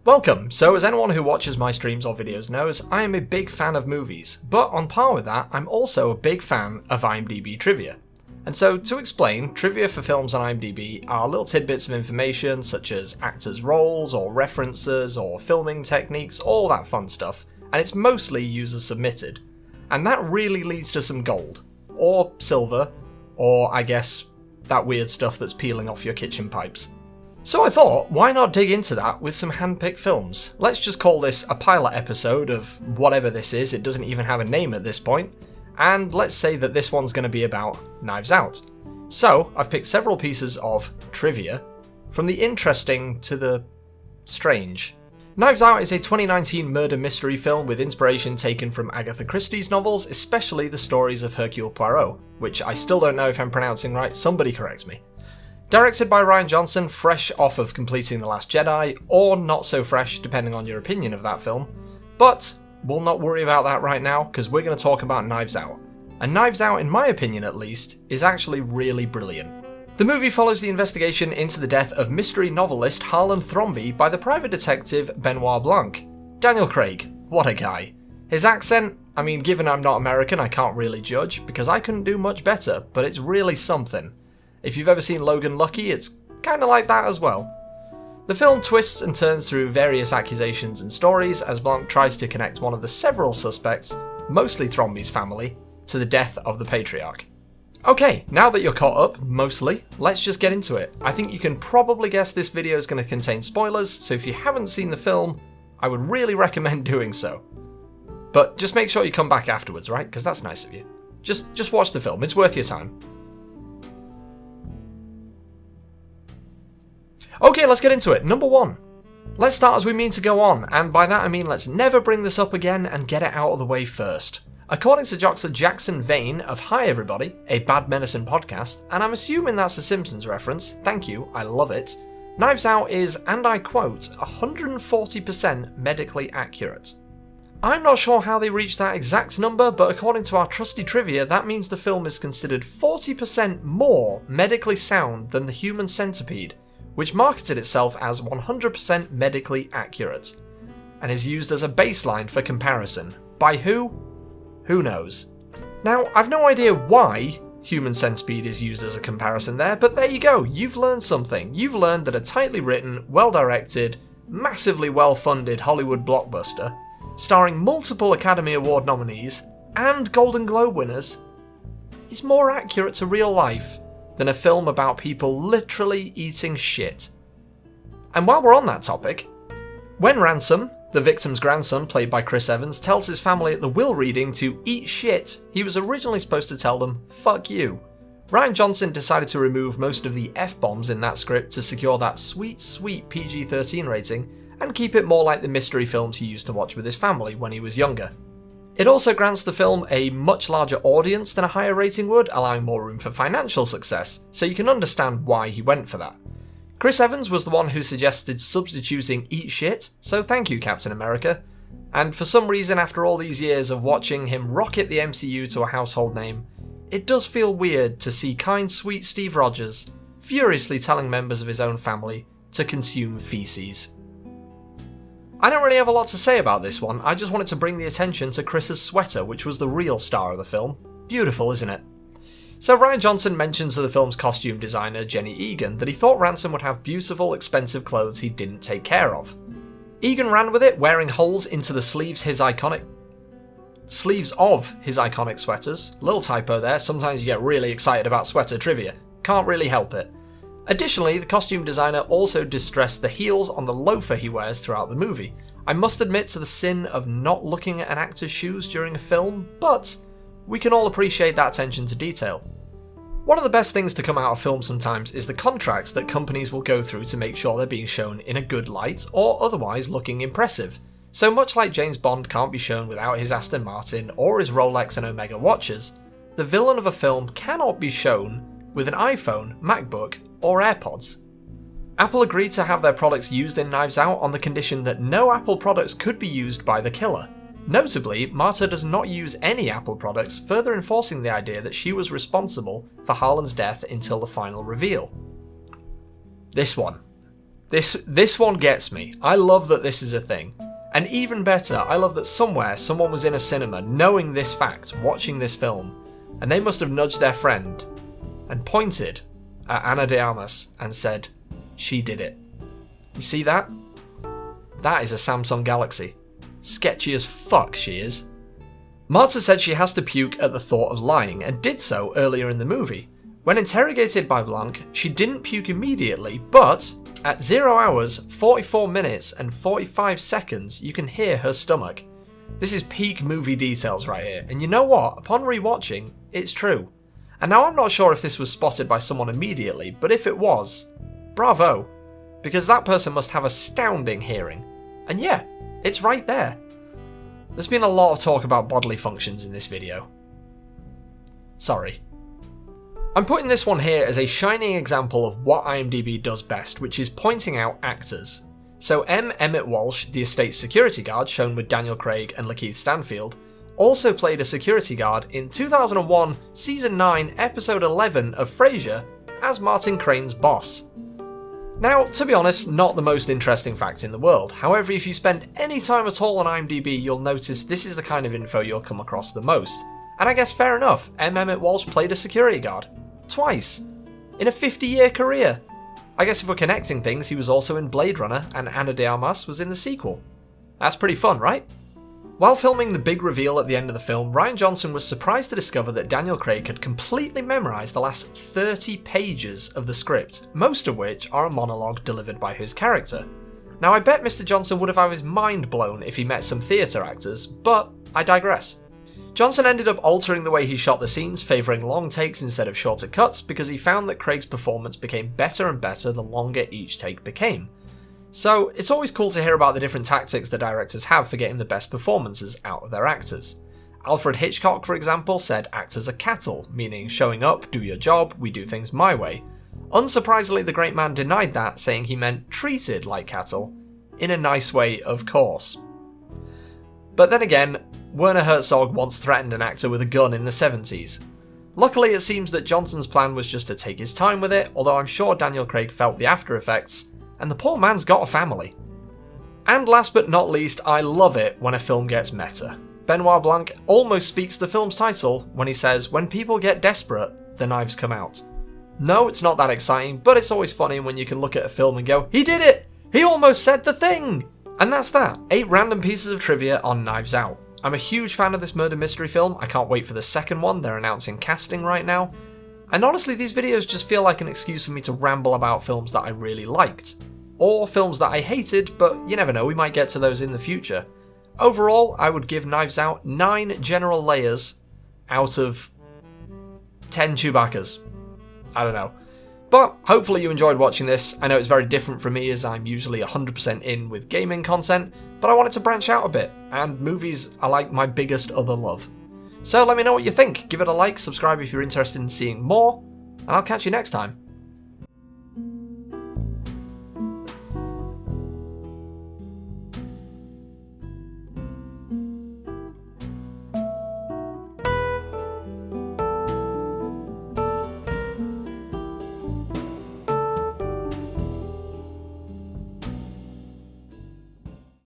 Welcome! So as anyone who watches my streams or videos knows, I am a big fan of movies, but on par with that, I'm also a big fan of IMDb trivia. And so to explain, trivia for films on IMDb are little tidbits of information such as actors' roles or references or filming techniques, all that fun stuff, and it's mostly user submitted. And that really leads to some gold, or silver, or I guess that weird stuff that's peeling off your kitchen pipes. So I thought, why not dig into that with some hand-picked films? Let's just call this a pilot episode of whatever this is, it doesn't even have a name at this point, and let's say that this one's going to be about Knives Out. So, I've picked several pieces of trivia, from the interesting to the strange. Knives Out is a 2019 murder mystery film with inspiration taken from Agatha Christie's novels, especially the stories of Hercule Poirot, which I still don't know if I'm pronouncing right, somebody correct me. Directed by Rian Johnson, fresh off of completing The Last Jedi, or not so fresh depending on your opinion of that film. But we'll not worry about that right now, because we're going to talk about Knives Out. And Knives Out, in my opinion at least, is actually really brilliant. The movie follows the investigation into the death of mystery novelist Harlan Thrombey by the private detective Benoit Blanc. Daniel Craig, what a guy. His accent, I mean, given I'm not American, I can't really judge, because I couldn't do much better, but it's really something. If you've ever seen Logan Lucky, it's kinda like that as well. The film twists and turns through various accusations and stories as Blanc tries to connect one of the several suspects, mostly Thrombey's family, to the death of the patriarch. Okay, now that you're caught up, mostly, let's just get into it. I think you can probably guess this video is going to contain spoilers, so if you haven't seen the film, I would really recommend doing so. But just make sure you come back afterwards, right? Because that's nice of you. Just watch the film, it's worth your time. Okay, let's get into it. Number 1. Let's start as we mean to go on, and by that I mean let's never bring this up again and get it out of the way first. According to Joxer Jackson Vane of Hi Everybody, a Bad Medicine podcast, and I'm assuming that's a Simpsons reference, thank you, I love it, Knives Out is, and I quote, 140% medically accurate. I'm not sure how they reached that exact number, but according to our trusty trivia, that means the film is considered 40% more medically sound than The Human Centipede, which marketed itself as 100% medically accurate, and is used as a baseline for comparison. By who? Who knows? Now, I've no idea why Human Centipede is used as a comparison there, but there you go, you've learned something. You've learned that a tightly written, well-directed, massively well-funded Hollywood blockbuster, starring multiple Academy Award nominees and Golden Globe winners, is more accurate to real life than a film about people literally eating shit. And while we're on that topic, when Ransom, the victim's grandson played by Chris Evans, tells his family at the will reading to eat shit, he was originally supposed to tell them, fuck you. Rian Johnson decided to remove most of the F-bombs in that script to secure that sweet, sweet PG-13 rating and keep it more like the mystery films he used to watch with his family when he was younger. It also grants the film a much larger audience than a higher rating would, allowing more room for financial success, so you can understand why he went for that. Chris Evans was the one who suggested substituting eat shit, so thank you Captain America. And for some reason, after all these years of watching him rocket the MCU to a household name, it does feel weird to see kind sweet Steve Rogers furiously telling members of his own family to consume feces. I don't really have a lot to say about this one, I just wanted to bring the attention to Chris's sweater, which was the real star of the film. Beautiful, isn't it? So Rian Johnson mentions to the film's costume designer Jenny Egan that he thought Ransom would have beautiful, expensive clothes he didn't take care of. Egan ran with it, wearing holes into the sleeves of his iconic sweaters. Little typo there, sometimes you get really excited about sweater trivia. Can't really help it. Additionally, the costume designer also distressed the heels on the loafer he wears throughout the movie. I must admit to the sin of not looking at an actor's shoes during a film, but we can all appreciate that attention to detail. One of the best things to come out of films sometimes is the contracts that companies will go through to make sure they're being shown in a good light or otherwise looking impressive. So much like James Bond can't be shown without his Aston Martin or his Rolex and Omega watches, the villain of a film cannot be shown with an iPhone, MacBook, or AirPods. Apple agreed to have their products used in Knives Out on the condition that no Apple products could be used by the killer. Notably, Marta does not use any Apple products, further enforcing the idea that she was responsible for Harlan's death until the final reveal. This one. This one gets me. I love that this is a thing. And even better, I love that somewhere someone was in a cinema knowing this fact, watching this film, and they must have nudged their friend and pointed at Ana de Armas and said, she did it. You see that? That is a Samsung Galaxy. Sketchy as fuck she is. Marta said she has to puke at the thought of lying, and did so earlier in the movie. When interrogated by Blanc, she didn't puke immediately, but at 0 hours, 44 minutes and 45 seconds, you can hear her stomach. This is peak movie details right here, and you know what? Upon rewatching, it's true. And now I'm not sure if this was spotted by someone immediately, but if it was, bravo, because that person must have astounding hearing. And yeah, it's right there. There's been a lot of talk about bodily functions in this video. Sorry. I'm putting this one here as a shining example of what IMDb does best, which is pointing out actors. So Emmett Walsh, the estate security guard shown with Daniel Craig and Lakeith Stanfield, also played a security guard in 2001 Season 9 Episode 11 of Frasier as Martin Crane's boss. Now, to be honest, not the most interesting fact in the world. However, if you spend any time at all on IMDb, you'll notice this is the kind of info you'll come across the most. And I guess fair enough, Emmett Walsh played a security guard. Twice. In a 50-year career. I guess if we're connecting things, he was also in Blade Runner, and Ana de Armas was in the sequel. That's pretty fun, right? While filming the big reveal at the end of the film, Rian Johnson was surprised to discover that Daniel Craig had completely memorised the last 30 pages of the script, most of which are a monologue delivered by his character. Now I bet Mr. Johnson would have had his mind blown if he met some theatre actors, but I digress. Johnson ended up altering the way he shot the scenes, favouring long takes instead of shorter cuts, because he found that Craig's performance became better and better the longer each take became. So it's always cool to hear about the different tactics the directors have for getting the best performances out of their actors. Alfred Hitchcock, for example, said actors are cattle, meaning showing up, do your job, we do things my way. Unsurprisingly, the great man denied that, saying he meant treated like cattle, in a nice way, of course. But then again, Werner Herzog once threatened an actor with a gun in the 70s. Luckily, it seems that Johnson's plan was just to take his time with it, although I'm sure Daniel Craig felt the after effects, and the poor man's got a family. And last but not least, I love it when a film gets meta. Benoit Blanc almost speaks the film's title when he says, "When people get desperate, the knives come out." No, it's not that exciting, but it's always funny when you can look at a film and go, he did it! He almost said the thing! And that's that. 8 random pieces of trivia on Knives Out. I'm a huge fan of this murder mystery film. I can't wait for the second one. They're announcing casting right now. And honestly, these videos just feel like an excuse for me to ramble about films that I really liked. Or films that I hated, but you never know, we might get to those in the future. Overall, I would give Knives Out 9 general layers out of 10 Chewbaccas. I don't know. But hopefully you enjoyed watching this. I know it's very different from me, as I'm usually 100% in with gaming content, but I wanted to branch out a bit, and movies are like my biggest other love. So let me know what you think. Give it a like, subscribe if you're interested in seeing more, and I'll catch you next time.